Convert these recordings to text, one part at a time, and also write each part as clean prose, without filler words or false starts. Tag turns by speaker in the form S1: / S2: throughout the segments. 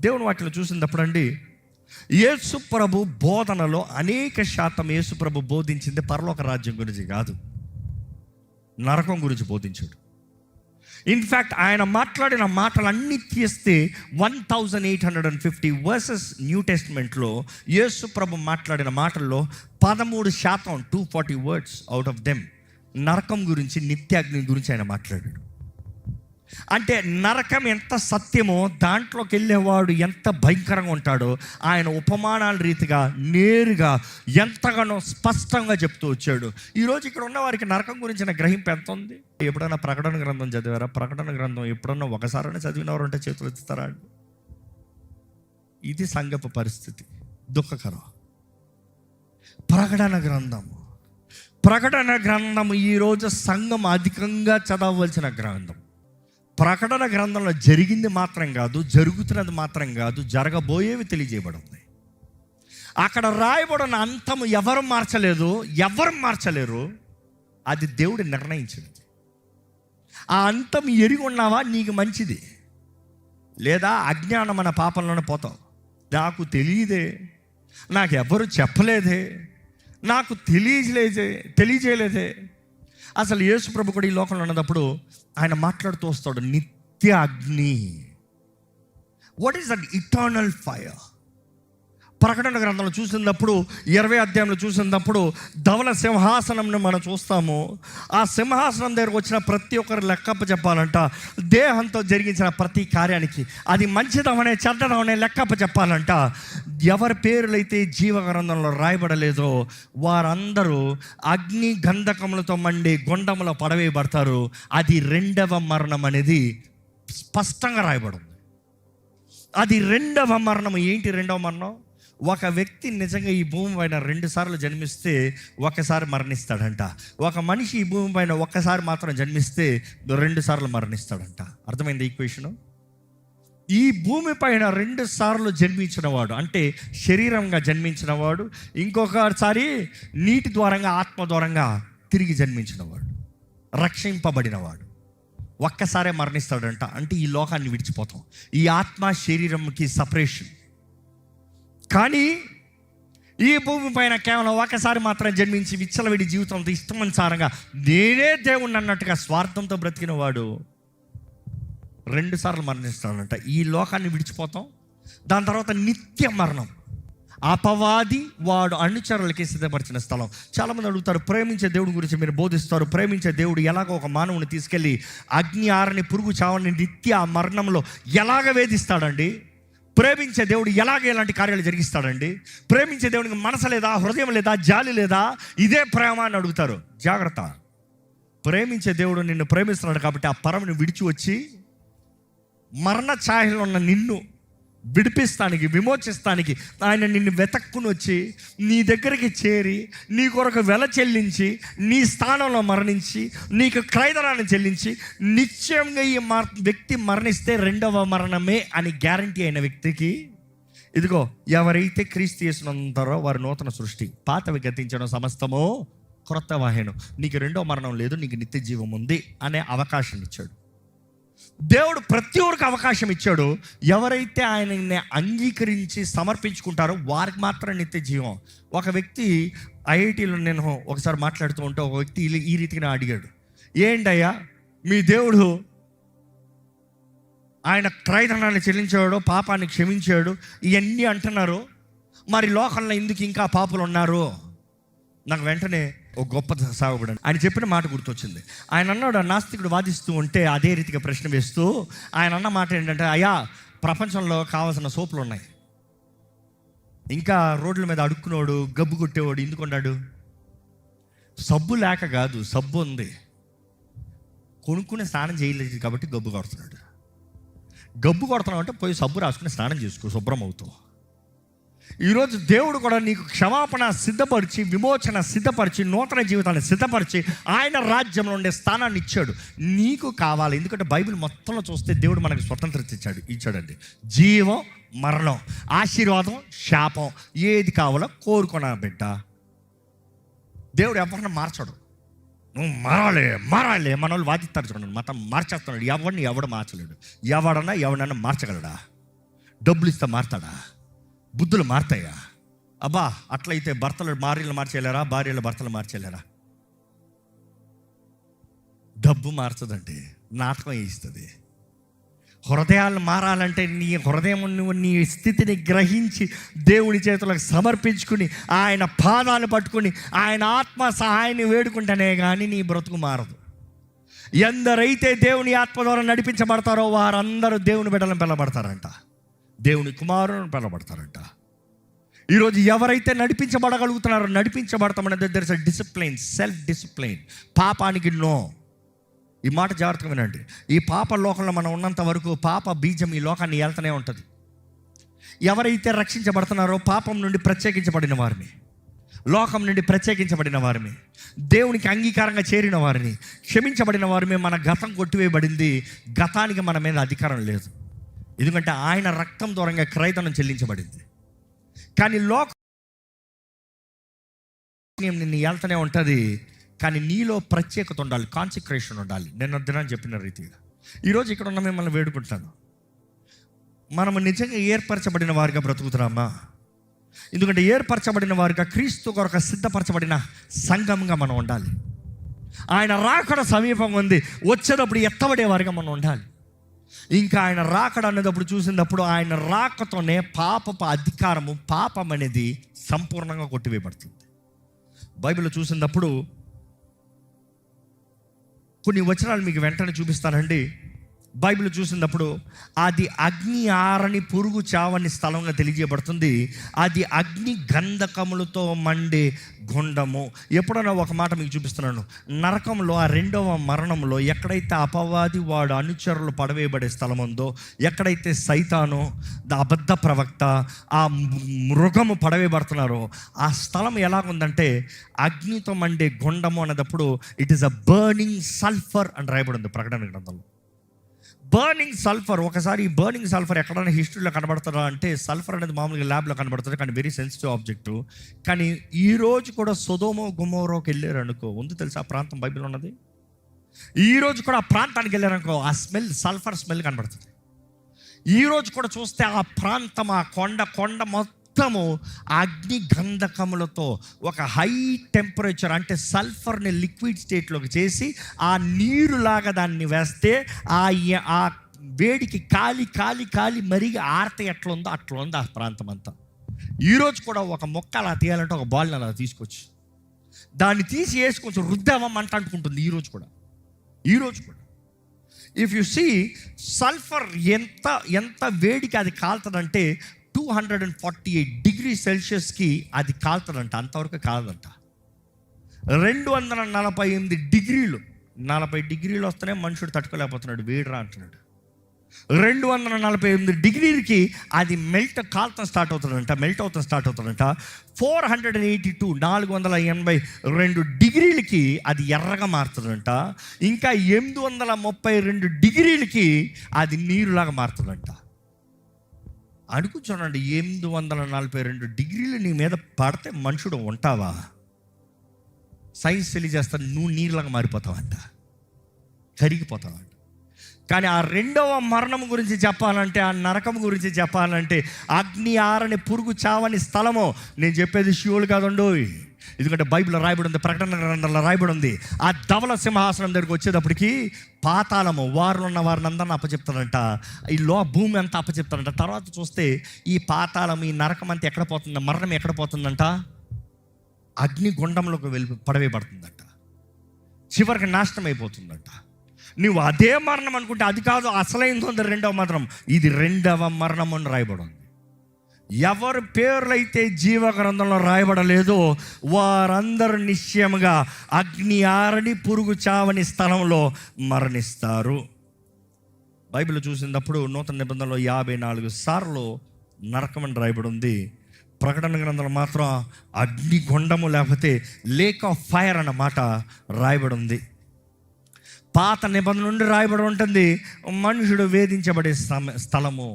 S1: దేవుని వాక్యం చూసినప్పుడు అండి, యేసు ప్రభు బోధనలో అనేక శాతం యేసు ప్రభు బోధించింది పరలోక రాజ్యం గురించి కాదు, నరకం గురించి బోధించాడు. ఇన్ఫ్యాక్ట్ ఆయన మాట్లాడిన మాటలన్నీ తీస్తే 1850 వర్సెస్ న్యూ టెస్ట్మెంట్లో యేసు ప్రభు మాట్లాడిన మాటల్లో 13% 240 వర్డ్స్ అవుట్ ఆఫ్ దెమ్ నరకం గురించి, నిత్యాగ్ని గురించి ఆయన మాట్లాడాడు. అంటే నరకం ఎంత సత్యమో, దాంట్లోకి వెళ్ళేవాడు ఎంత భయంకరంగా ఉంటాడో ఆయన ఉపమానాల రీతిగా నేరుగా ఎంతగానో స్పష్టంగా చెప్తూ వచ్చాడు. ఈరోజు ఇక్కడ ఉన్న వారికి నరకం గురించిన గ్రహింపు ఎంత ఉంది? ఎప్పుడైనా ప్రకటన గ్రంథం చదివారా? ప్రకటన గ్రంథం ఎప్పుడన్నా ఒకసారైనా చదివినవారు అంటే చేతులు ఎత్తుతారా అండి? ఇది సంఘపు పరిస్థితి, దుఃఖకరం. ప్రకటన గ్రంథం ఈరోజు సంఘం అధికంగా చదవవలసిన గ్రంథం. ప్రకటన గ్రంథంలో జరిగింది మాత్రం కాదు, జరుగుతున్నది మాత్రం కాదు, జరగబోయేవి తెలియజేయబడింది. అక్కడ రాయబడిన అంతము ఎవరు మార్చలేరు, అది దేవుడు నిర్ణయించినది. ఆ అంతం ఎరిగి ఉన్నావా నీకు మంచిది, లేదా అజ్ఞానం అన్న పాపంలోనే పోతావు. నాకు తెలియదే, నాకు ఎవరు చెప్పలేదే, నాకు తెలియజేయలేదే. అసలు యేసు ప్రభు కూడా ఈ లోకంలో ఉన్నప్పుడు ఆయన మాట్లాడుతూ వస్తాడు, నిత్య అగ్ని. What is that eternal fire? ప్రకటన గ్రంథంలో చూసినప్పుడు 20వ అధ్యాయంలో చూసినప్పుడు ధవల సింహాసనంని మనం చూస్తాము. ఆ సింహాసనం దగ్గరకు వచ్చిన ప్రతి ఒక్కరు లెక్కప్ప చెప్పాలంట. దేహంతో జరిగించిన ప్రతి కార్యానికి, అది మంచిదవనే చెడ్డదవనే లెక్కప్ప చెప్పాలంట. ఎవరి పేర్లైతే జీవ గ్రంథంలో రాయబడలేదో వారందరూ అగ్ని గంధకములతో మండి గుండములో పడవేయబడతారు. అది రెండవ మరణం అనేది స్పష్టంగా రాయబడింది. అది రెండవ మరణం. ఏంటి రెండవ మరణం? ఒక వ్యక్తి నిజంగా ఈ భూమి పైన 2 సార్లు జన్మిస్తే ఒకసారి మరణిస్తాడంట. ఒక మనిషి ఈ భూమి పైన ఒక్కసారి మాత్రం జన్మిస్తే 2 సార్లు మరణిస్తాడంట. అర్థమైంది ఈక్వేషను? ఈ భూమి పైన 2 సార్లు జన్మించిన వాడు అంటే శరీరంగా జన్మించిన వాడు, ఇంకొకసారి నీటి ద్వారంగా ఆత్మ ద్వారంగా తిరిగి జన్మించిన వాడు, రక్షింపబడినవాడు ఒక్కసారే మరణిస్తాడంట. అంటే ఈ లోకాన్ని విడిచిపోతాం. ఈ ఆత్మ శరీరంకి సపరేషన్. కానీ ఈ భూమి పైన కేవలం ఒకసారి మాత్రం జన్మించి విచ్చలవిడి జీవితంతో ఇష్టమనుసారంగా నేనే దేవుణ్ణి అన్నట్టుగా స్వార్థంతో బ్రతికిన వాడు 2 సార్లు మరణిస్తాడంట. ఈ లోకాన్ని విడిచిపోతాం. దాని తర్వాత నిత్య మరణం. అపవాది వాడు అనుచరులకి సిద్ధపరిచిన స్థలం. చాలామంది అడుగుతారు, ప్రేమించే దేవుడి గురించి మీరు బోధిస్తారు, ప్రేమించే దేవుడు ఎలాగో ఒక మానవుని తీసుకెళ్ళి అగ్ని ఆరని పురుగు చావని నిత్య మరణంలో ఎలాగ వేధిస్తాడండి? ప్రేమించే దేవుడు ఎలాగ ఎలాంటి కార్యాలు జరిగిస్తాడండి? ప్రేమించే దేవుడికి మనసు లేదా, హృదయం లేదా, జాలి లేదా? ఇదే ప్రేమ అని అడుగుతారు. జాగ్రత్త. ప్రేమించే దేవుడు నిన్ను ప్రేమిస్తున్నాడు కాబట్టి ఆ పరముని విడిచి వచ్చి మరణ ఛాయలో ఉన్న నిన్ను విడిపిస్తానికి, విమోచిస్తానికి ఆయన నిన్ను వెతక్కుని వచ్చి నీ దగ్గరికి చేరి నీ కొరకు వెల చెల్లించి నీ స్థానంలో మరణించి నీకు క్రయధనాన్ని చెల్లించి నిశ్చయంగా ఈ వ్యక్తి మరణిస్తే రెండవ మరణమే అని గ్యారంటీ అయిన వ్యక్తికి, ఇదిగో ఎవరైతే క్రీస్తు యేసునందుతారో వారు నూతన సృష్టి, పాతవి గతించడం సమస్తమో క్రొత్త వాహనం, నీకు రెండవ మరణం లేదు, నీకు నిత్య జీవం ఉంది అనే అవకాశం ఇచ్చాడు. దేవుడు ప్రతి ఒక్కరికి అవకాశం ఇచ్చాడు. ఎవరైతే ఆయనని అంగీకరించి సమర్పించుకుంటారో వారికి మాత్రం నిత్య జీవం. ఒక వ్యక్తి ఐఐటీలో నేను ఒకసారి మాట్లాడుతూ ఉంటే ఒక వ్యక్తి ఈ రీతిగా అడిగాడు, ఏంటయ్యా మీ దేవుడు ఆయన క్రయధనాన్ని చెల్లించాడు, పాపాన్ని క్షమించాడు, ఇవన్నీ అంటున్నారు, మరి లోకంలో ఎందుకు ఇంకా పాపులు ఉన్నారు? నాకు వెంటనే ఒక గొప్ప సాగుబడి ఆయన చెప్పిన మాట గుర్తొచ్చింది. ఆయన అన్నాడు, నాస్తికుడు వాదిస్తూ ఉంటే అదే రీతిగా ప్రశ్న వేస్తూ ఆయన అన్న మాట ఏంటంటే, అయ్యా ప్రపంచంలో కావాల్సిన సోపులు ఉన్నాయి, ఇంకా రోడ్ల మీద అడుక్కునేవాడు గబ్బు కొట్టేవాడు ఎందుకు ఉన్నాడు? సబ్బు లేక కాదు, సబ్బు ఉంది, కొనుక్కునే స్నానం చేయలేదు కాబట్టి గబ్బు కొడుతున్నాడు. గబ్బు కొడుతున్నావు అంటే పోయి సబ్బు రాసుకుని స్నానం చేసుకో, శుభ్రం అవుతావు. ఈరోజు దేవుడు కూడా నీకు క్షమాపణ సిద్ధపరిచి, విమోచన సిద్ధపరిచి, నూతన జీవితాన్ని సిద్ధపరిచి ఆయన రాజ్యంలో ఉండే స్థానాన్ని ఇచ్చాడు. నీకు కావాలి. ఎందుకంటే బైబిల్ మొత్తంలో చూస్తే దేవుడు మనకు స్వతంత్రత ఇచ్చాడండి. జీవం, మరణం, ఆశీర్వాదం, శాపం, ఏది కావాలో కోరుకున్నా బిడ్డ. దేవుడు ఎవరిని మార్చడు. నువ్వు మారాలి మన వాళ్ళు వాదిస్తారు చూడండి, మతం మార్చేస్తున్నాడు. ఎవడు మార్చలేడు. ఎవడన్నా మార్చగలడా? డబ్బులు ఇస్తే మారుతాడా? బుద్ధులు మారుతాయా? అబ్బా, అట్లయితే భర్తలు భార్యలు మార్చేయలేరా? భార్యలు భర్తలు మార్చేయలేరా? డబ్బు మార్చదంటే నాటకం ఇస్తుంది. హృదయాలు మారాలంటే నీ హృదయం నువ్వు నీ స్థితిని గ్రహించి దేవుని చేతులకు సమర్పించుకుని ఆయన పాదాలు పట్టుకుని ఆయన ఆత్మ సహాయాన్ని వేడుకుంటేనే కానీ నీ బ్రతుకు మారదు. ఎందరైతే దేవుని ఆత్మ ద్వారా నడిపించబడతారో వారందరూ దేవుని బిడ్డలను పిలబడతారంట, దేవుని కుమారులను పిలబడతారంట. ఈరోజు ఎవరైతే నడిపించబడగలుగుతున్నారో, నడిపించబడతామనేది there is a discipline, self discipline. పాపానికి నో. ఈ మాట జాగ్రత్తగా వినండి. ఈ పాప లోకంలో మనం ఉన్నంత వరకు పాప బీజం ఈ లోకాన్ని వెళ్తూనే ఉంటుంది. ఎవరైతే రక్షించబడుతున్నారో, పాపం నుండి ప్రత్యేకించబడిన వారిని, లోకం నుండి ప్రత్యేకించబడిన వారిని, దేవునికి అంగీకారంగా చేరిన వారిని, క్షమించబడిన వారిని, మన గతం కొట్టివేయబడింది. గతానికి మన మీద అధికారం లేదు, ఎందుకంటే ఆయన రక్తం దూరంగా క్రయధనం చెల్లించబడింది. కానీ లోకం నిన్ను వెళ్తూనే ఉంటుంది. కానీ నీలో ప్రత్యేకత ఉండాలి, కాన్సక్రేషన్ ఉండాలి. నేను దినాన్ని చెప్పిన రీతిగా ఈరోజు ఇక్కడ ఉన్న మిమ్మల్ని వేడుకుంటాను, మనము నిజంగా ఏర్పరచబడిన వారిగా బ్రతుకుతున్నామా? ఎందుకంటే ఏర్పరచబడిన వారిగా, క్రీస్తు కొరకు సిద్ధపరచబడిన సంఘంగా మనం ఉండాలి. ఆయన రాకడ సమీపంగా ఉంది, వచ్చేటప్పుడు ఎత్తబడే వారిగా మనం ఉండాలి. ఇంకా ఆయన రాకడ అనేటప్పుడు చూసినప్పుడు ఆయన రాకతోనే పాపపు అధికారము, పాపం అనేది సంపూర్ణంగా కొట్టివేయబడుతుంది. బైబిల్ చూసినప్పుడు కొన్ని వచనాలు మీకు వెంటనే చూపిస్తానండి. బైబిల్ చూసినప్పుడు అది అగ్ని ఆరని పురుగు చావని స్థలంగా తెలియజేయబడుతుంది. అది అగ్ని గంధకములతో మండే గుండము. ఎప్పుడన్నా ఒక మాట మీకు చూపిస్తున్నాను. నరకంలో ఆ రెండవ మరణంలో ఎక్కడైతే అపవాది వాడు అనుచరులు పడవేయబడే స్థలం ఉందో, ఎక్కడైతే సైతాను, అబద్ధ ప్రవక్త, ఆ మృగము పడవేయబడుతున్నారో ఆ స్థలం ఎలాగుందంటే అగ్నితో మండే గుండము అనేటప్పుడు it is a burning sulphur అని రాయబడింది ప్రకటన గ్రంథంలో. Burning sulphur. ఒకసారి ఈ బర్నింగ్ సల్ఫర్ ఎక్కడైనా హిస్టరీలో కనబడుతుందా అంటే, సల్ఫర్ అనేది మామూలుగా ల్యాబ్లో కనబడుతుంది, కానీ వెరీ సెన్సిటివ్ ఆబ్జెక్టు. కానీ ఈరోజు కూడా సొదోమో గుమోరోకి వెళ్ళారు అనుకో, ఉంది తెలుసా ఆ ప్రాంతం బైబిల్ ఉన్నది. ఈరోజు కూడా ఆ ప్రాంతానికి వెళ్ళారనుకో, ఆ స్మెల్, సల్ఫర్ స్మెల్ కనబడుతుంది. ఈరోజు కూడా చూస్తే ఆ ప్రాంతం, ఆ కొండ మొత్తము అగ్ని గంధకములతో ఒక హై టెంపరేచర్, అంటే సల్ఫర్ని లిక్విడ్ స్టేట్లోకి చేసి ఆ నీరులాగా దాన్ని వేస్తే ఆ వేడికి కాలి మరిగి ఆరత ఎట్లా ఉందో అట్లా ఉంది ఆ ప్రాంతం అంతా. ఈరోజు కూడా ఒక మొక్క అలా తీయాలంటే ఒక బాల్ని అలా తీసుకొచ్చి దాన్ని తీసి వేసి కొంచెం రుద్దామంట అనుకుంటుంది. ఈరోజు కూడా ఇఫ్ యు సీ సల్ఫర్ ఎంత వేడికి అది కాలుతుందంటే 248 డిగ్రీ సెల్సియస్కి అది కాలుతుందంట. అంతవరకు కాలదంట. 248 డిగ్రీలు, 40 డిగ్రీలు వస్తేనే మనుషుడు తట్టుకోలేకపోతున్నాడు, వేడిరా అంటున్నాడు. 248 డిగ్రీలకి అది మెల్ట్ అవుతుంది స్టార్ట్ అవుతుందంట. 482 డిగ్రీలకి అది ఎర్రగా మారుతుందంట. ఇంకా 832 డిగ్రీలకి అది నీరులాగా మారుతుందంట. అనుకుంటున్నాండి, 842 డిగ్రీలు నీ మీద పడితే మనుషుడు ఉంటావా? సైన్స్ తెలియజేస్తాను, నువ్వు నీరులాగా మారిపోతావంట, కరిగిపోతావంట. కానీ ఆ రెండవ మరణం గురించి చెప్పాలంటే, ఆ నరకం గురించి చెప్పాలంటే, అగ్ని ఆరని పురుగు చావని స్థలము. నేను చెప్పేది శివులు కాదండు, ఎందుకంటే బైబిల్లో రాయబడి ఉంది, ప్రకటన గ్రంథంలో రాయబడి ఉంది. ఆ ధవల సింహాసనం దగ్గరికి వచ్చేటప్పటికి పాతాళము, వారిలో ఉన్న వారిని అందరిని అప్పచెప్తారంట, ఈ భూమి అంతా అప్పచెప్తారంట. తర్వాత చూస్తే ఈ పాతాళం, ఈ నరకం అంతా ఎక్కడ పోతుంది, మరణం ఎక్కడ పోతుందంట, అగ్ని గుండంలోకి పడవేయబడుతుందంట. చివరికి నాశనం అయిపోతుందంట. నువ్వు అదే మరణం అనుకుంటే అది కాదు, అసలైంది రెండవ మరణం. ఇది రెండవ మరణం అని రాయబడి ఉంది. ఎవరి పేర్లైతే జీవ గ్రంథంలో రాయబడలేదో వారందరూ నిశ్చయముగా అగ్ని ఆరని పురుగు చావని స్థలంలో మరణిస్తారు. బైబిల్ చూసినప్పుడు నూతన నిబంధనలో 54 సార్లు నరకం అని రాయబడి ఉంది. ప్రకటన గ్రంథంలో మాత్రం అగ్నిగుండము లేకపోతే లేక్ ఆఫ్ ఫైర్ అన్న మాట రాయబడి ఉంది. పాత నిబంధన నుండి రాయబడి ఉంటుంది మనుషుడు వేధించబడే స్థలము.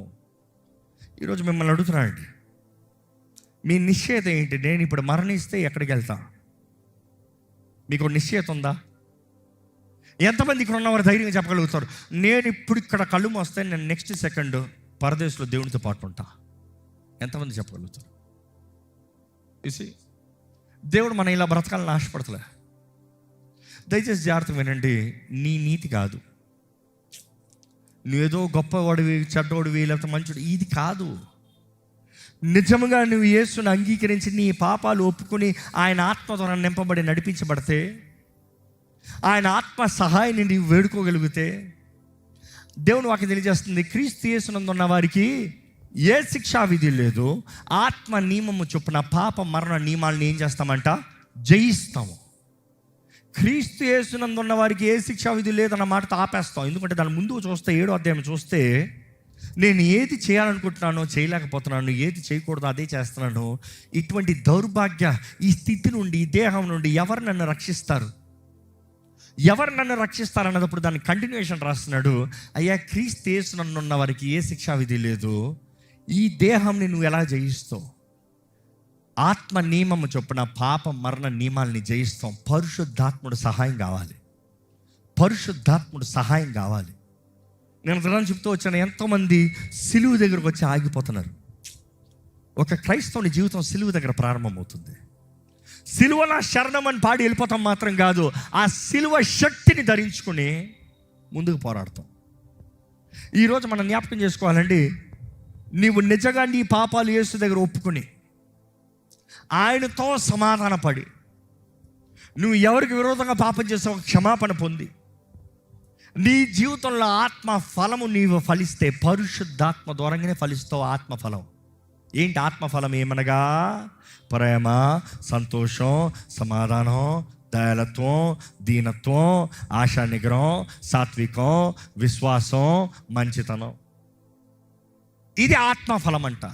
S1: ఈరోజు మిమ్మల్ని అడుగుతున్నానండి, మీ నిశ్చయత ఏంటి? నేను ఇప్పుడు మరణిస్తే ఎక్కడికి వెళ్తా? మీకు నిశ్చయత ఉందా? ఎంతమంది ఇక్కడ ఉన్నవారు ధైర్యంగా చెప్పగలుగుతారు, నేను ఇప్పుడు ఇక్కడ కళ్ళు మోస్తే నేను నెక్స్ట్ సెకండ్ పరదేశంలో దేవునితో పాటు ఉంటా. ఎంతమంది చెప్పగలుగుతారు? చూసి దేవుడు మనం ఇలా బ్రతకాలని ఆశపడతలే. దయచేసి జాగ్రత్త వినండి. నీ నీతి కాదు, నువ్వేదో గొప్పవాడివి, చెడ్డవాడివి, లేకపోతే మంచుడు, ఇది కాదు. నిజంగా నువ్వు యేసుని అంగీకరించి నీ పాపాలు ఒప్పుకొని ఆయన ఆత్మ ద్వారా నింపబడి నడిపించబడితే, ఆయన ఆత్మ సహాయాన్ని నీవు వేడుకోగలిగితే, దేవుని వాక్యం తెలియజేస్తుంది, క్రీస్తు యేసునందున్న వారికి ఏ శిక్షా విధి లేదు. ఆత్మ నియమము చొప్పున పాప మరణ నియమాలను ఏం చేస్తామంట? జయిస్తాము. క్రీస్తు యేసునందున్న వారికి ఏ శిక్షా విధి లేదన్న మాటతో ఆపేస్తాం. ఎందుకంటే దాని ముందు చూస్తే 7వ అధ్యాయం చూస్తే, నేను ఏది చేయాలనుకుంటున్నానో చేయలేకపోతున్నాను, ఏది చేయకూడదు అదే చేస్తున్నాను. ఇటువంటి దౌర్భాగ్య ఈ స్థితి నుండి, ఈ దేహం నుండి ఎవరు నన్ను రక్షిస్తారు? ఎవరు నన్ను రక్షిస్తారన్నప్పుడు దాని కంటిన్యూషన్ రాస్తున్నాడు. అయ్యా, క్రీస్తు యేసునందున్న వారికి ఏ శిక్షా విధి లేదు. ఈ దేహంని నువ్వు ఎలా జయిస్తావు? ఆత్మ నియమము చొప్పున పాప మరణ నియమాలని జయిస్తాం. పరిశుద్ధాత్ముడు సహాయం కావాలి, పరిశుద్ధాత్ముడు సహాయం కావాలి. నేను ఉదాహరణ చెప్తూ వచ్చాను, ఎంతోమంది సిలువు దగ్గరకు వచ్చి ఆగిపోతున్నారు. ఒక క్రైస్తవుని జీవితం సిలువు దగ్గర ప్రారంభమవుతుంది. సిలువన శరణం అని పాడి వెళ్ళిపోతాం మాత్రం కాదు, ఆ సిలువ శక్తిని ధరించుకుని ముందుకు పోరాడతాం. ఈరోజు మనం జ్ఞాపకం చేసుకోవాలండి, నీవు నిజంగా నీ పాపాలు యేసు దగ్గర ఒప్పుకొని ఆయనతో సమాధాన పడి, నువ్వు ఎవరికి విరోధంగా పాపం చేసావు క్షమాపణ పొంది, నీ జీవితంలో ఆత్మ ఫలము నీవు ఫలిస్తే, పరిశుద్ధాత్మ ద్వారానే ఫలిస్తావు ఆత్మ ఫలం. ఏంటి ఆత్మ ఫలం? ఏమనగా ప్రేమ, సంతోషం, సమాధానం, దయాలత్వం, దీనత్వం, ఆశా నిగ్రహం, సాత్వికం, విశ్వాసం, మంచితనం. ఇది ఆత్మఫలం అంట.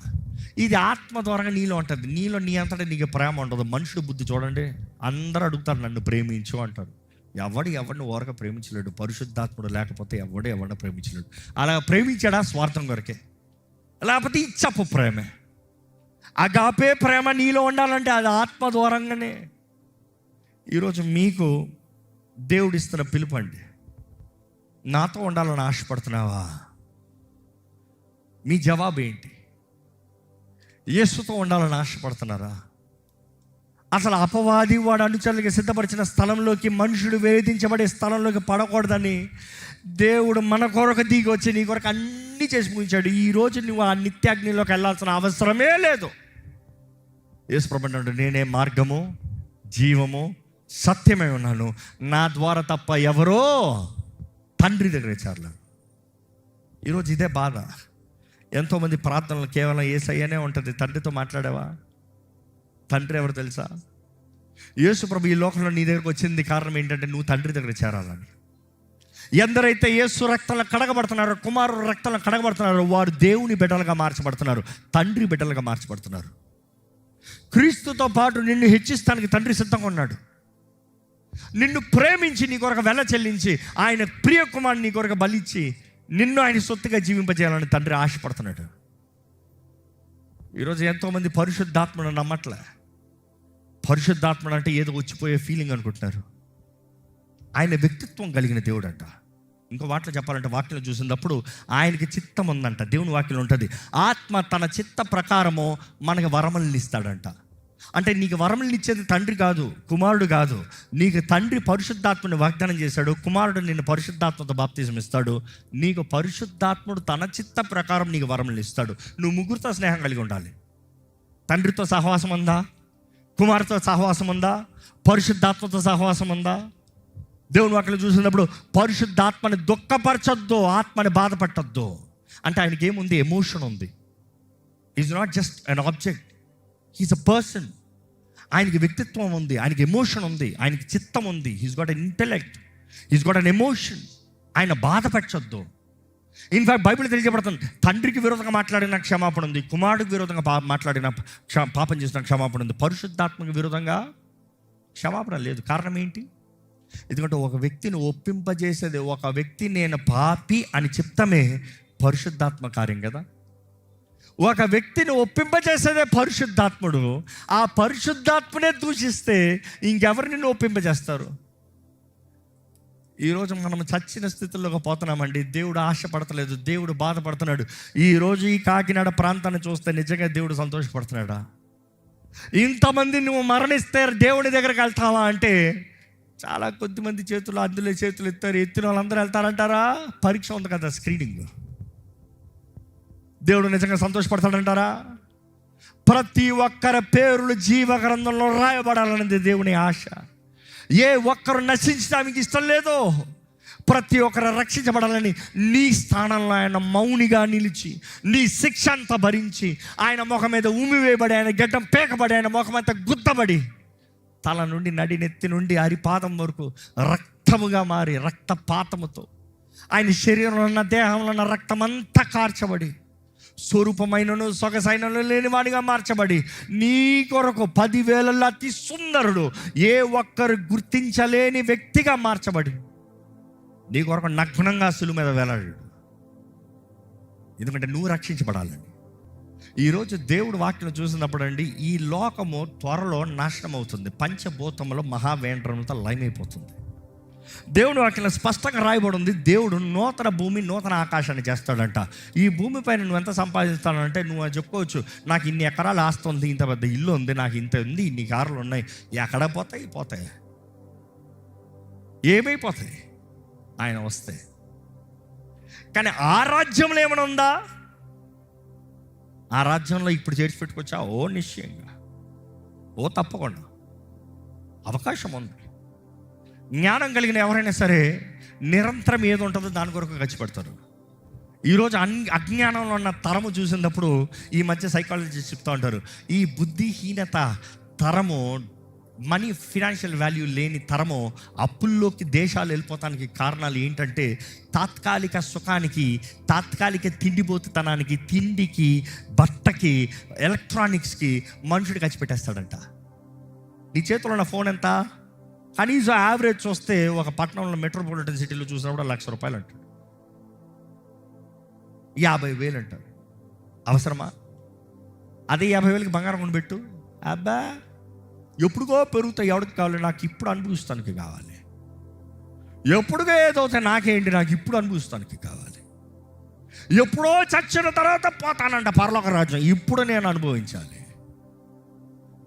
S1: ఇది ఆత్మ ద్వారా నీలో ఉంటుంది. నీలో నీ అంతటా నీకు ప్రేమ ఉండదు. మనుషుడు బుద్ధి చూడండి, అందరూ అడుగుతారు నన్ను ప్రేమించు అంటారు. ఎవడిని ఓరక ప్రేమించలేడు. పరిశుద్ధాత్ముడు లేకపోతే ఎవరిని ప్రేమించలేడు. అలా ప్రేమించాడా స్వార్థం కొరకే, లేకపోతే ఇచ్చప్పు ప్రేమే. అగాపే ప్రేమ నీలో ఉండాలంటే అది ఆత్మ ద్వారంగానే. ఈరోజు మీకు దేవుడిస్తున్న పిలుపండి, నాతో ఉండాలని ఆశపడుతున్నావా? మీ జవాబు ఏంటి? యేసుతో ఉండాలని ఆశపడుతున్నారా? అసలు అపవాది వాడు అనుచరులకి సిద్ధపరిచిన స్థలంలోకి, మనుషుడు వేధించబడే స్థలంలోకి పడకూడదని దేవుడు మన కొరకు దిగి వచ్చి నీ కొరకు అన్నీ చేసి ముగించాడు. ఈరోజు నువ్వు ఆ నిత్యాగ్నిలోకి వెళ్ళాల్సిన అవసరమే లేదు. యేసు ప్రభువు అంటాడు, నేనే మార్గము, జీవము, సత్యమై ఉన్నాను, నా ద్వారా తప్ప ఎవరో తండ్రి దగ్గర చేరలేరు. ఈరోజు ఇదే బాధ. ఎంతోమంది ప్రార్థనలు కేవలం యేసయ్యనే ఉంటుంది. తండ్రితో మాట్లాడావా? తండ్రి ఎవరు తెలుసా? యేసు ప్రభు ఈ లోకంలో నీ దగ్గరకు వచ్చింది కారణం ఏంటంటే నువ్వు తండ్రి దగ్గర చేరాలని. ఎందరైతే యేసు రక్తంలో కడగబడుతున్నారో, కుమారుడు రక్తంలో కడగబడుతున్నారో, వారు దేవుని బిడ్డలుగా మార్చబడుతున్నారు, తండ్రి బిడ్డలుగా మార్చబడుతున్నారు. క్రీస్తుతో పాటు నిన్ను హెచ్చిస్తానికి తండ్రి సిద్ధంగా ఉన్నాడు. నిన్ను ప్రేమించి నీ కొరకు వెల చెల్లించి ఆయన ప్రియ కుమారుని నీ కొరకు బలిచ్చి నిన్ను ఆయన సొత్తుగా జీవింపజేయాలని తండ్రి ఆశపడుతున్నాడు. ఈరోజు ఎంతోమంది పరిశుద్ధాత్మను నమ్మట్లే. పరిశుద్ధాత్మను అంటే ఏదో వచ్చిపోయే ఫీలింగ్ అనుకుంటున్నారు. ఆయన వ్యక్తిత్వం కలిగిన దేవుడు అంట. ఇంకో వాటిలో చెప్పాలంటే, వాక్యం చూసినప్పుడు ఆయనకి చిత్తం ఉందంట. దేవుని వాక్యం ఉంటుంది, ఆత్మ తన చిత్త ప్రకారము మనకు వరములను ఇస్తాడంట. అంటే నీకు వరములను ఇచ్చేది తండ్రి కాదు, కుమారుడు కాదు. నీకు తండ్రి పరిశుద్ధాత్మని వాగ్దానం చేశాడు, కుమారుడు నిన్ను పరిశుద్ధాత్మతో బాప్తిజం ఇస్తాడు. నీకు పరిశుద్ధాత్ముడు తన చిత్త ప్రకారం నీకు వరములను ఇస్తాడు. నువ్వు ముగ్గురితో స్నేహం కలిగి ఉండాలి. తండ్రితో సహవాసం ఉందా? కుమారుతో సహవాసం ఉందా? పరిశుద్ధాత్మతో సహవాసం ఉందా? దేవుని వాక్యం చూసినప్పుడు పరిశుద్ధాత్మని దుఃఖపరచొద్దు, ఆత్మని బాధపట్టద్దు. అంటే ఆయనకి ఏముంది? ఎమోషన్ ఉంది. Is not just an object, he's a person. ఆయనకి వ్యక్తిత్వం ఉంది, ఆయనకి ఎమోషన్ ఉంది, ఆయనకి చిత్తం ఉంది. He's got an intellect, he's got an emotion. ఆయన బాధపరచొద్దు. ఇన్ఫాక్ట్ బైబిల్ తెలియజేయబడుతుంది, తండ్రికి విరోధంగా మాట్లాడిన క్షమాపణ ఉంది, కుమారుడికి విరోధంగా మాట్లాడిన పాపం చేసిన క్షమాపణ ఉంది. పరిశుద్ధాత్మకు విరోధంగా క్షమాపణ లేదు. కారణం ఏంటి? ఎందుకంటే ఒక వ్యక్తిని ఒప్పింపజేసేది, ఒక వ్యక్తి నేను పాపి అని చెప్తామే పరిశుద్ధాత్మ కార్యం కదా. ఒక వ్యక్తిని ఒప్పింపజేసేదే పరిశుద్ధాత్ముడు. ఆ పరిశుద్ధాత్మనే దూషిస్తే ఇంకెవరు నిన్ను ఒప్పింపజేస్తారు? ఈరోజు మనం చచ్చిన స్థితిలోకి పోతున్నామండి. దేవుడు ఆశపడతలేదు, దేవుడు బాధపడుతున్నాడు. ఈరోజు ఈ కాకినాడ ప్రాంతాన్ని చూస్తే నిజంగా దేవుడు సంతోషపడుతున్నాడా? ఇంతమంది నువ్వు మరణిస్తే దేవుడి దగ్గరికి వెళ్తావా అంటే చాలా కొద్దిమంది చేతులు, అందులో చేతులు ఎత్తారు. ఎత్తిన వాళ్ళందరూ వెళ్తారంటారా? పరీక్ష ఉంది కదా, స్క్రీనింగ్. దేవుడు నిజంగా సంతోషపడతాడంటారా? ప్రతి ఒక్కరి పేర్లు జీవ గ్రంథంలో రాయబడాలన్నది దేవుని ఆశ. ఏ ఒక్కరు నశించడానికి ఇష్టం లేదు, ప్రతి ఒక్కరు రక్షించబడాలని. నీ స్థానంలో ఆయన మౌనిగా నిలిచి, నీ శిక్ష అంతా భరించి, ఆయన ముఖం మీద ఉమివేయబడి, ఆయన గడ్డం పేకబడి, ఆయన ముఖం అంతా గుద్దబడి, తల నుండి నడినెత్తి నుండి అరిపాదం వరకు రక్తముగా మారి, రక్తపాతముతో ఆయన శరీరంలో ఉన్న, దేహంలో ఉన్న రక్తమంతా కార్చబడి, స్వరూపమైనను సొగసైనను లేనివాడిగా మార్చబడి, నీ కొరకు 10,000 అతి సుందరుడు, ఏ ఒక్కరు గుర్తించలేని వ్యక్తిగా మార్చబడి, నీ కొరకు నగ్నంగా శిలువ మీద వేలాడు. ఎందుకంటే నువ్వు రక్షించబడాలని. ఈరోజు దేవుడు వాక్యం చూసినప్పుడు అండి, ఈ లోకము త్వరలో నాశనం అవుతుంది, పంచభూతములో మహావేంద్రంతో లయమైపోతుంది. దేవుడు వాక్యంలో స్పష్టంగా రాయబడి ఉంది, దేవుడు నూతన భూమి, నూతన ఆకాశాన్ని చేస్తాడంట. ఈ భూమిపైన నువ్వు ఎంత సంపాదిస్తానంటే, నువ్వు చెప్పుకోవచ్చు, నాకు ఇన్ని ఎకరాలు ఆస్తి ఉంది, ఇంత పెద్ద ఇల్లు ఉంది, నాకు ఇంత ఉంది, ఇన్ని కార్లు ఉన్నాయి. ఎక్కడ పోతాయి? ఏమైపోతాయి ఆయన వస్తే? కానీ ఆ రాజ్యంలో ఏమైనా ఉందా? ఆ రాజ్యంలో ఇప్పుడు చేర్చి పెట్టుకొచ్చా? ఓ నిశ్చయంగా, ఓ తప్పకుండా అవకాశం ఉంది. జ్ఞానం కలిగిన ఎవరైనా సరే నిరంతరం ఏది ఉంటుందో దాని కొరకు ఖర్చు పెడతారు. ఈరోజు అజ్ఞానంలో ఉన్న తరము చూసినప్పుడు, ఈ మధ్య సైకాలజిస్ట్ చెప్తూ ఉంటారు, ఈ బుద్ధిహీనత తరము, మనీ, ఫినాన్షియల్ వాల్యూ లేని తరము అప్పుల్లోకి దేశాలు వెళ్ళిపోతానికి కారణాలు ఏంటంటే, తాత్కాలిక సుఖానికి, తాత్కాలిక తిండిపోతుతనానికి, తిండికి, బట్టకి, ఎలక్ట్రానిక్స్కి మనుషుడు ఖర్చు పెట్టేస్తాడంట. నీ చేతిలో ఉన్న ఫోన్ ఎంత? కనీసం యావరేజ్ చూస్తే ఒక పట్టణంలో, మెట్రోపాలిటన్ సిటీలో చూసినప్పుడు ₹1,00,000 అంటాడు, 50,000 అంటారు. అవసరమా? అదే 50,000కి బంగారం కొనిపెట్టు, అబ్బా ఎప్పుడుగో పెరుగుతాయి. ఎవరికి కావాలి? నాకు ఇప్పుడు అనుభవిస్తానికి కావాలి. ఎప్పుడుగా ఏదవుతాయి నాకేంటి, నాకు ఇప్పుడు అనుభవిస్తానికి కావాలి. ఎప్పుడో చచ్చిన తర్వాత పోతానంట పరలోక రాజ్యం, ఇప్పుడు నేను అనుభవించాలి.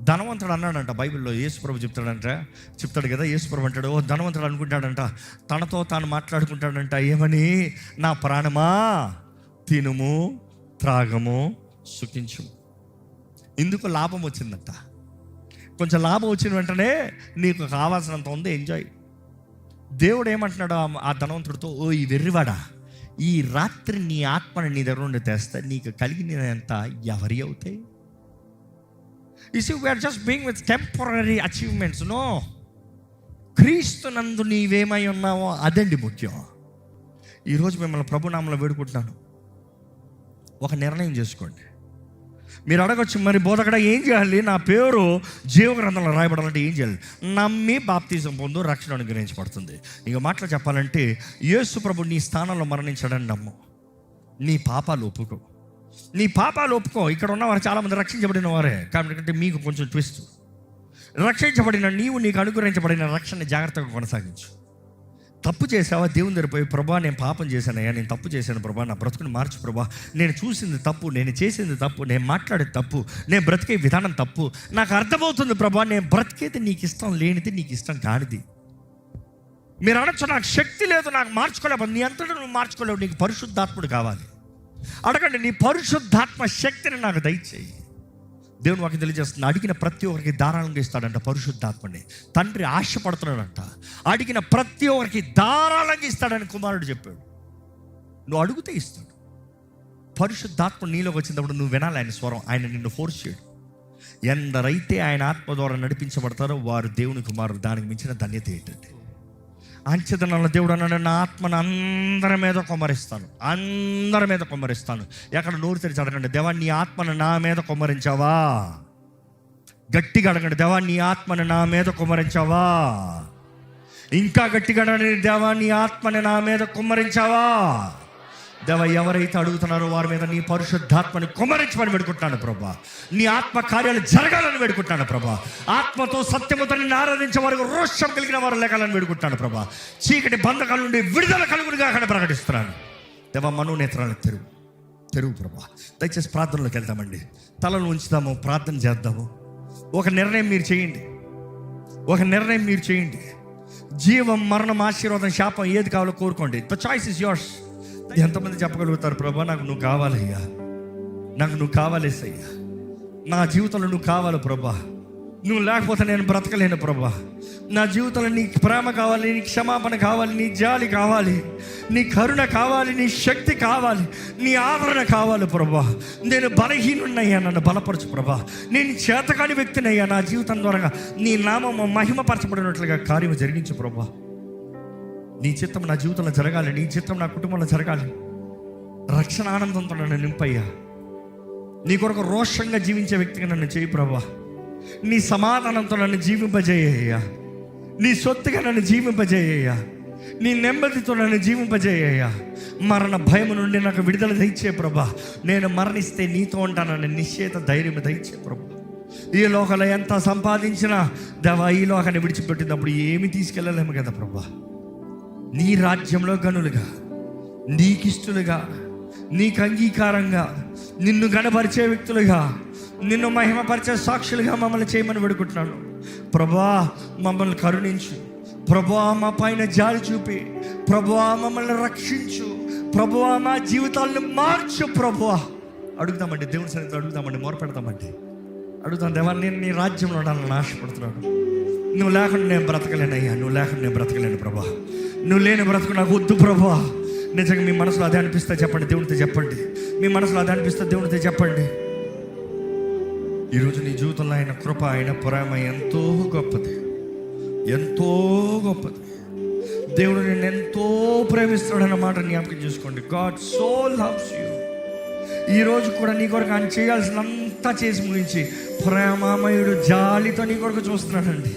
S1: ధనవంతుడు అన్నాడంట బైబిల్లో. యేసుప్రభు చెప్తాడు కదా, యేసుప్రభు అంటాడు, ఓ ధనవంతుడు అనుకుంటాడంట, తనతో తాను మాట్లాడుకుంటాడంట, ఏమని? నా ప్రాణమా తినుము, త్రాగము, సుఖించు. ఇందుకు లాభం వచ్చిందంట. కొంచెం లాభం వచ్చిన వెంటనే నీకు కావాల్సినంత ఉంది, ఎంజాయ్. దేవుడు ఏమంటున్నాడు ఆ ధనవంతుడితో, ఓ ఈ వెర్రివాడా, ఈ రాత్రి నీ ఆత్మని నీ దగ్గర నుండి తెస్తా, నీకు కలిగినంత ఎవరి అవుతాయి? You see, we are just being with temporary achievements. No. క్రీస్తు నందు నీవేమై ఉన్నావో అదండి ముఖ్యం. ఈరోజు మిమ్మల్ని ప్రభునామంలో వేడుకుంటున్నాను, ఒక నిర్ణయం చేసుకోండి. మీరు అడగచ్చు, మరి బోధకుడా ఏం చేయాలి? నా పేరు జీవగ్రంథంలో రాయబడాలంటే ఏం చేయాలి? నమ్మి బాప్తిజం పొందు, రక్షణ అనుగ్రహించబడుతుంది. ఇంక మాటలు చెప్పాలంటే, యేసు ప్రభు నీ స్థానంలో మరణించాడని నమ్ము, నీ పాపాలు ఒప్పుకో. నీ పాపాలు ఒప్పుకో. ఇక్కడ ఉన్నవారు చాలామంది రక్షించబడిన వారే, కాబట్టి మీకు కొంచెం ట్విస్ట్. రక్షించబడిన నీవు, నీకు అనుగ్రహించబడిన రక్షణ జాగ్రత్తగా కొనసాగించు. తప్పు చేసావా? దేవుని దగ్గర పోయి, ప్రభా నేను పాపం చేశానయ్యా, నేను తప్పు చేశాను ప్రభా, నా బ్రతుకుని మార్చు ప్రభా, నేను చూసింది తప్పు, నేను చేసింది తప్పు, నేను మాట్లాడేది తప్పు, నేను బ్రతికే విధానం తప్పు, నాకు అర్థమవుతుంది ప్రభా, నేను బ్రతికేది నీకు ఇష్టం లేనిది, నీకు ఇష్టం కానిది. మీరు అనొచ్చు, నాకు శక్తి లేదు, నాకు మార్చుకోలేవు. నీ అంతటా నువ్వు మార్చుకోలేవు, నీకు పరిశుద్ధాత్ముడు కావాలి. అడగండి, నీ పరిశుద్ధాత్మ శక్తిని నాకు దయచేయి. దేవుని వాక్యం తెలియజేస్తుంది, అడిగిన ప్రతి ఒక్కరికి ధారాళంగా ఇస్తాడంట పరిశుద్ధాత్మని. తండ్రి ఆశపడుతున్నాడంట, అడిగిన ప్రతి ఒక్కరికి ధారాళంగా ఇస్తాడని కుమారుడు చెప్పాడు. నువ్వు అడిగితే ఇస్తాడు. పరిశుద్ధాత్మ నీలోకి వచ్చినప్పుడు నువ్వు వినాలి ఆయన స్వరం. ఆయన నిన్ను ఫోర్స్ చేయడు. ఎందరైతే ఆయన ఆత్మ ద్వారా నడిపించబడతారో వారు దేవుని కుమారుడు. దానికి మించిన ధన్యత ఏంటంటే, అంచెదనంలో దేవుడు అన్నాడు, నా ఆత్మను అందరి మీద కుమ్మరిస్తాను, అందరి మీద కుమ్మరిస్తాను. ఎక్కడ నోరు తెరిచి అడగండి, దేవా నీ ఆత్మను నా మీద కుమ్మరించావా? గట్టిగా అడగండి, దేవా నీ ఆత్మను నా మీద కుమ్మరించావా? ఇంకా గట్టిగా అడగండి, దేవా నీ ఆత్మను నా మీద కుమ్మరించావా? దేవా, ఎవరైతే అడుగుతున్నారో వారి మీద నీ పరిశుద్ధాత్మని కుమ్మరించమని వేడుకుంటున్నాను ప్రభా. నీ ఆత్మ కార్యాలు జరగాలని వేడుకుంటున్నాను ప్రభా. ఆత్మతో సత్యముతో నిన్ను ఆరాధించే వారికి రోషం కలిగిన వారు లేకాలని వేడుకుంటున్నాను ప్రభా. చీకటి బంధకాల నుండి విడుదల కలుగునుగా అక్కడ ప్రకటిస్తున్నాను దేవా. మనోనేత్రాలను తెరువు ప్రభా. దయచేసి ప్రార్థనలోకి వెళ్తామండి. తలను ఉంచుదాము, ప్రార్థన చేద్దాము. ఒక నిర్ణయం మీరు చేయండి. జీవం, మరణం, ఆశీర్వాదం, శాపం ఏది కావాలో కోరుకోండి. The choice is yours. ఎంతమంది చెప్పగలుగుతారు, ప్రభా నాకు నువ్వు కావాలయ్యా, నాకు నువ్వు కావాలేసయ్యా, నా జీవితంలో నువ్వు కావాలి ప్రభా, నువ్వు లేకపోతే నేను బ్రతకలేను ప్రభా, నా జీవితంలో నీ ప్రేమ కావాలి, నీ క్షమాపణ కావాలి, నీ జాలి కావాలి, నీ కరుణ కావాలి, నీ శక్తి కావాలి, నీ ఆదరణ కావాలి ప్రభా. నేను బలహీనున్నయ్యా, నన్ను బలపరచు ప్రభా. నేను చేతకాని వ్యక్తినయ్యా, నా జీవితం ద్వారా నీ నామము మహిమపరచబడినట్లుగా కార్యం జరిగించు ప్రభా. నీ చిత్తం నా జీవితంలో జరగాలి, నీ చిత్తం నా కుటుంబంలో జరగాలి. రక్షణ ఆనందంతో నన్ను నింపయ్యా. నీ కొరకు రోషంగా జీవించే వ్యక్తిగా నన్ను చేయి ప్రభా. నీ సమాధానంతో నన్ను జీవింపజేయ్యా. నీ సొత్తుగా నన్ను జీవింపజేయ్యా. నీ నెమ్మదితో నన్ను జీవింపజేయ్యా. మరణ భయం నుండి నాకు విడుదల దయచే ప్రభా. నేను మరణిస్తే నీతో ఉంటానని నిశ్చేత ధైర్యం దయచే ప్రభా. ఈ లోకంలో ఎంత సంపాదించినా దేవా, ఈ లోకాన్ని విడిచిపెట్టినప్పుడు ఏమి తీసుకెళ్ళలేము కదా ప్రభా. నీ రాజ్యంలో గనులుగా, నీకిష్టులుగా, నీకు అంగీకారంగా, నిన్ను గణపరిచే వ్యక్తులుగా, నిన్ను మహిమపరిచే సాక్షులుగా మమ్మల్ని చేయమని వేడుకుంటున్నాను ప్రభా. మమ్మల్ని కరుణించు ప్రభువా, మా పైన జాలి చూపి ప్రభువా, మమ్మల్ని రక్షించు ప్రభువా, మా జీవితాలను మార్చు ప్రభువా. అడుగుతామండి, దేవుని సన్నిధిలో అడుగుతామండి, మొరపెడతామండి, అడుగుతాను. దేవా, నేను నీ రాజ్యంలో ఉండాలని ఆశపడుతున్నాను. నువ్వు లేకుండా నేను బ్రతకలేనయ్యా, నువ్వు లేకుండా నేను బ్రతకలేను ప్రభా. నువ్వు లేని బ్రతుకు నాకు వద్దు ప్రభా. నిజంగా మీ మనసులో అదే అనిపిస్తే చెప్పండి, దేవునితో చెప్పండి. మీ మనసులో అదే అనిపిస్తే దేవునితో చెప్పండి. ఈరోజు నీ జీవితంలో ఆయన కృప, ఆయన ప్రేమ ఎంతో గొప్పది, ఎంతో గొప్పది. దేవుడు నిన్ను ఎంతో ప్రేమిస్తాడు అన్నమాట జ్ఞాపకం చేసుకోండి. God so loves you. ఈరోజు కూడా నీ కొరకు ఆయన చేయాల్సినంతా చేసి ముగించి ప్రేమమయుడు జాలితో నీ కొరకు చూస్తున్నాడండి.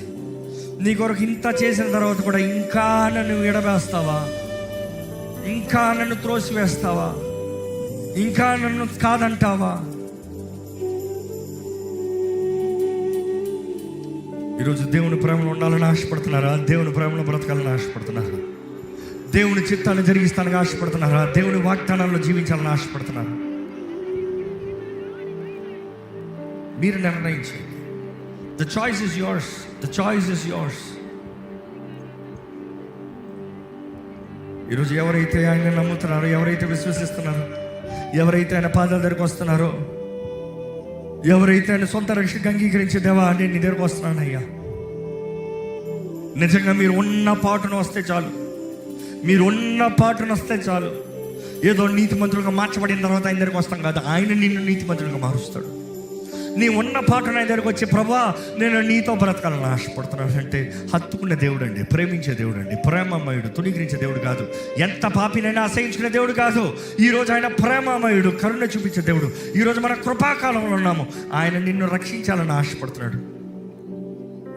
S1: నీ కొరకు ఇంత చేసిన తర్వాత కూడా ఇంకా నన్ను ఎడవేస్తావా, ఇంకా నన్ను త్రోసివేస్తావా, ఇంకా నన్ను కాదంటావా? ఈరోజు దేవుని ప్రేమలో ఉండాలని ఆశపడుతున్నారా? దేవుని ప్రేమలో బ్రతకాలని ఆశపడుతున్నారా? దేవుని చిత్తాన్ని జరిగిస్తానికి ఆశపడుతున్నారా? దేవుని వాగ్దానాల్లో జీవించాలని ఆశపడుతున్నారా? మీరు నిర్ణయించండి. The choice is yours. The choice is yours. ఈరోజు ఎవరైతే ఆయన నమ్ముతున్నారో, ఎవరైతే విశ్వసిస్తున్నారో, ఎవరైతే ఆయన పాదాల దగ్గరికి వస్తున్నారో, ఎవరైతే ఆయన సొంత రక్షకు అంగీకరించే దేవా నేను నీ దగ్గరకు వస్తున్నానయ్యా, నిజంగా మీరు ఉన్న పాటున వస్తే చాలు, మీరు ఉన్న పాటున వస్తే చాలు. ఏదో నీతిమంతులుగా మార్చబడిన తర్వాత ఆయన దగ్గరికి వస్తాం కాదు, ఆయన నిన్ను నీతిమంతులుగా మారుస్తాడు. నీ ఉన్న పాటను ఆయన దగ్గరకు వచ్చి ప్రభా నేను నీతో బ్రతకాలని ఆశపడుతున్నాను అంటే హత్తుకునే దేవుడు అండి, ప్రేమించే దేవుడు అండి, ప్రేమమయుడు, తుణీకరించే దేవుడు కాదు, ఎంత పాపినైనా అసహించుకునే దేవుడు కాదు. ఈరోజు ఆయన ప్రేమమయుడు, కరుణ చూపించే దేవుడు. ఈరోజు మన కృపాకాలంలో ఉన్నాము. ఆయన నిన్ను రక్షించాలని ఆశపడుతున్నాడు,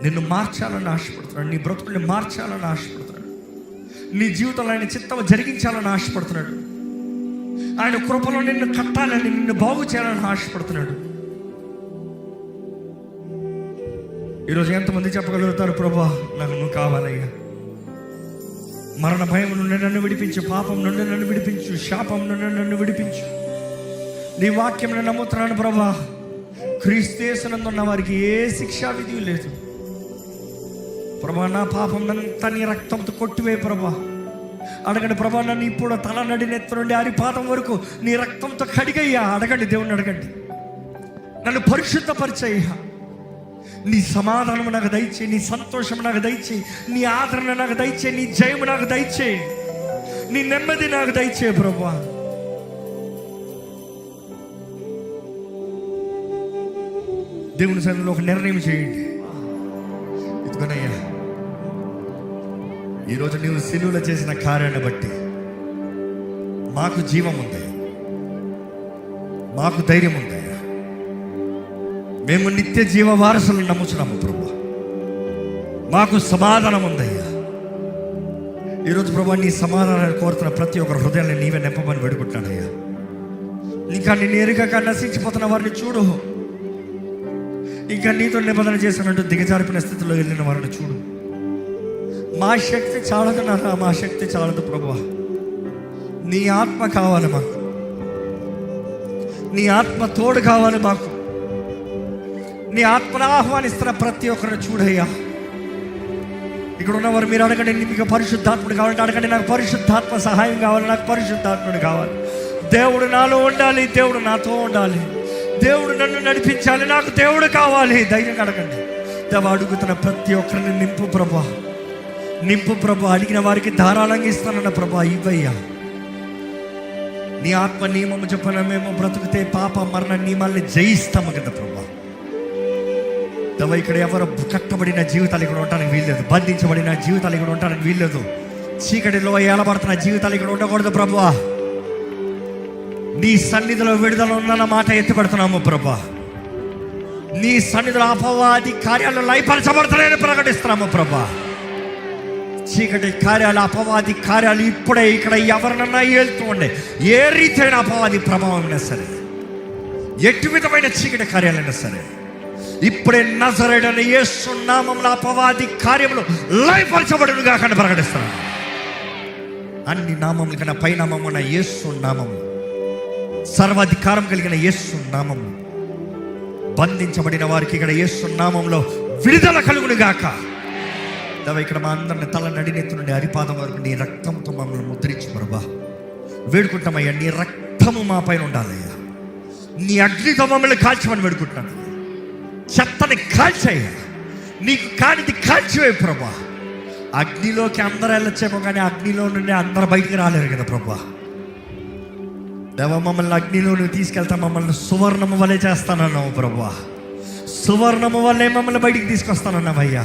S1: నిన్ను మార్చాలని ఆశపడుతున్నాడు, నీ బ్రతుకుని మార్చాలని ఆశపడుతున్నాడు, నీ జీవితంలో ఆయన చిత్తం జరిగించాలని ఆశపడుతున్నాడు, ఆయన కృపలో నిన్ను కట్టాలని, నిన్ను బాగు చేయాలని ఆశపడుతున్నాడు. ఈరోజు ఎంతమంది చెప్పగలుగుతారు ప్రభా నాకు నువ్వు కావాలయ్యా, మరణ భయం నుండి నన్ను విడిపించు, పాపం నుండి నన్ను విడిపించు, శాపం నుండి నన్ను విడిపించు. నీ వాక్యం నమ్ముతున్నాను ప్రభా. క్రీస్తునందున్న వారికి ఏ శిక్షా విధి లేదు ప్రభా. నా పాపం అంతా నీ రక్తంతో కొట్టివే ప్రభా. అడగండి ప్రభా, నన్ను ఇప్పుడు తల నడినెత్త నుండి అరిపాదం వరకు నీ రక్తంతో కడిగయ్యా. అడగండి, దేవుణ్ణి అడగండి, నన్ను పరిశుద్ధపరిచయ్యా. నీ సమాధానము నాకు దయచే, నీ సంతోషం నాకు దయచే, నీ ఆదరణ నాకు దయచే, నీ జయము నాకు దయచే, నీ నెమ్మది నాకు దయచే ప్రభువా. దేవుని సన్నిధిలో ఒక నిర్ణయం చేయండి. ఇదిగోనయ్యా, ఈరోజు నీవు సిలువలో చేసిన కార్యాన్ని బట్టి మాకు జీవం ఉంది, మాకు ధైర్యం ఉంది. మేము నిత్య జీవ వారసులను నమ్ముచున్నాము ప్రభు. మాకు సమాధానం ఉందయ్యా. ఈరోజు ప్రభా నీ సమాధానాన్ని కోరుతున్న ప్రతి ఒక్కరు హృదయాన్ని నీవే నింపమని వేడుకుంటానయ్యా. ఇంకా నేను ఎరుగక నశించిపోతున్న వారిని చూడు. ఇంకా నీతో నిబంధన చేసినట్టు దిగజారిపిన స్థితిలో వెళ్ళిన వారిని చూడు. మా శక్తి చాలదు నాన్న, మా శక్తి చాలదు ప్రభువా. నీ ఆత్మ కావాలి మాకు, నీ ఆత్మ తోడు కావాలి మాకు. నీ ఆత్మను ఆహ్వానిస్తున్న ప్రతి ఒక్కరిని చూడయ్యా. ఇక్కడ ఉన్నవారు మీరు అడగండి, మీకు పరిశుద్ధాత్ముడు కావాలంటే అడగండి. నాకు పరిశుద్ధాత్మ సహాయం కావాలి, నాకు పరిశుద్ధాత్ముడు కావాలి. దేవుడు నాలో ఉండాలి, దేవుడు నాతో ఉండాలి, దేవుడు నన్ను నడిపించాలి, నాకు దేవుడు కావాలి. ధైర్యంగా అడగండి. దేవా అడుగుతున్న ప్రతి ఒక్కరిని నింపు ప్రభా, నింపు ప్రభా. అడిగిన వారికి ధారాళంగా ఇస్తానన్న ప్రభా ఇవ్వయ్యా. నీ ఆత్మ నియమము చెప్పిన మేము బ్రతుకుతే పాప మరణ నియమాల్ని జయిస్తాము కదా ప్రభా. దేవా ఇక్కడ ఎవరు కట్టబడిన జీవితాలు ఇక్కడ ఉండడానికి వీల్లేదు, బంధించబడిన జీవితాలు ఇక్కడ ఉండడానికి వీల్లేదు, చీకటిలో ఏలబడుతున్న జీవితాలు ఇక్కడ ఉండకూడదు ప్రభువా. నీ సన్నిధిలో విడుదల ఉందన్న మాట ఎత్తిపెడుతున్నాము ప్రభా. నీ సన్నిధిలో అపవాది కార్యాలు లయపరచబడతాయని ప్రకటిస్తున్నాము ప్రభా. చీకటి కార్యాలు, అపవాది కార్యాలు ఇప్పుడే ఇక్కడ ఎవరినన్నా ఏలుతూ ఉండే ఏ రీతైన అపవాది ప్రభావం అయినా సరే, ఎటు విధమైన చీకటి కార్యాలైనా సరే, ఇప్పుడే నజరేయుడైన యేసు నామములో అపవాది కార్యములు లయపరచబడును గాక ప్రకటిస్తున్నాను. అన్ని నామముల కన్నా పై నామమున యేసు నామము, సర్వాధికారం కలిగిన యేసు నామము, బంధించబడిన వారికి ఇక్కడ యేసు నామంలో విడుదల కలుగును గాక. దేవా ఇక్కడ మా అందరిని తల నడినెత్తు నుండి అరిపాదం వరకు నీ రక్తంతో మమ్మల్ని ముద్రించు ప్రభా. వేడుకుంటామయ్యా, నీ రక్తము మా పైన ఉండాలయ్యా. నీ అగ్నితో మమ్మల్ని కాల్చమని వేడుకుంటున్నాను. చెత్తని కాల్చయ్యా, నీకు కానిది కాల్చివే ప్రభా. అగ్నిలోకి అందరూ వెళ్ళొచ్చేమో కానీ అగ్నిలో నుండి అందరూ బయటికి రాలేరు కదా ప్రభా. దేవా మమ్మల్ని అగ్నిలో నువ్వు తీసుకెళ్తా, మమ్మల్ని సువర్ణము వలె చేస్తానన్నావు ప్రభా. సువర్ణము వల్లే మమ్మల్ని బయటికి తీసుకొస్తానన్నావయ్యా.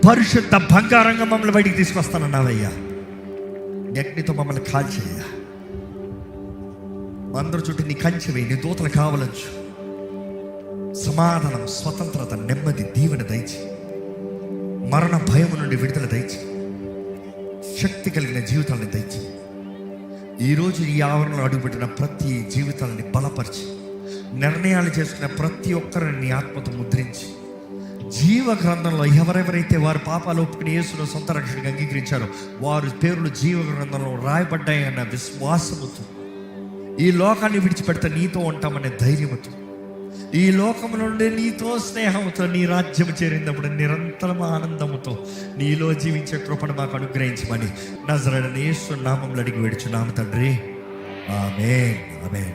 S1: పరిశుద్ధ బంగారంగా మమ్మల్ని బయటికి తీసుకొస్తానన్నావయ్యా. అగ్నితో మమ్మల్ని కాల్చేయ్యా. అందరి చుట్టూ నీ కంచెవి, నీ దూతలు కావలచ్చు. సమాధానం, స్వతంత్రత, నెమ్మది, దీవెన దయచి, మరణ భయం నుండి విడుదల దయచి, శక్తి కలిగిన జీవితాలను దయచి, ఈరోజు ఈ ఆవరణలో అడుగుపెట్టిన ప్రతి జీవితాలని బలపరిచి, నిర్ణయాలు చేసుకున్న ప్రతి ఒక్కరిని నీ ఆత్మతో ముద్రించి, జీవ గ్రంథంలో ఎవరెవరైతే వారి పాపాలు ఒప్పుకుని యేసును సొంత రక్షణగా అంగీకరించారో వారి పేర్లు జీవ గ్రంథంలో రాయబడ్డాయి అన్న విశ్వాసముతో, ఈ లోకాన్ని విడిచిపెడితే నీతో ఉంటామనే ధైర్యముతో, ఈ లోకం నుండి నీతో స్నేహంతో నీ రాజ్యం చేరినప్పుడు నిరంతరం ఆనందముతో నీలో జీవించే కృపను మాకు అనుగ్రహించమని నజరేయుడైన యేసు నామములో అడిగి వేడుచున్నాము తండ్రి. ఆమేన్, ఆమేన్.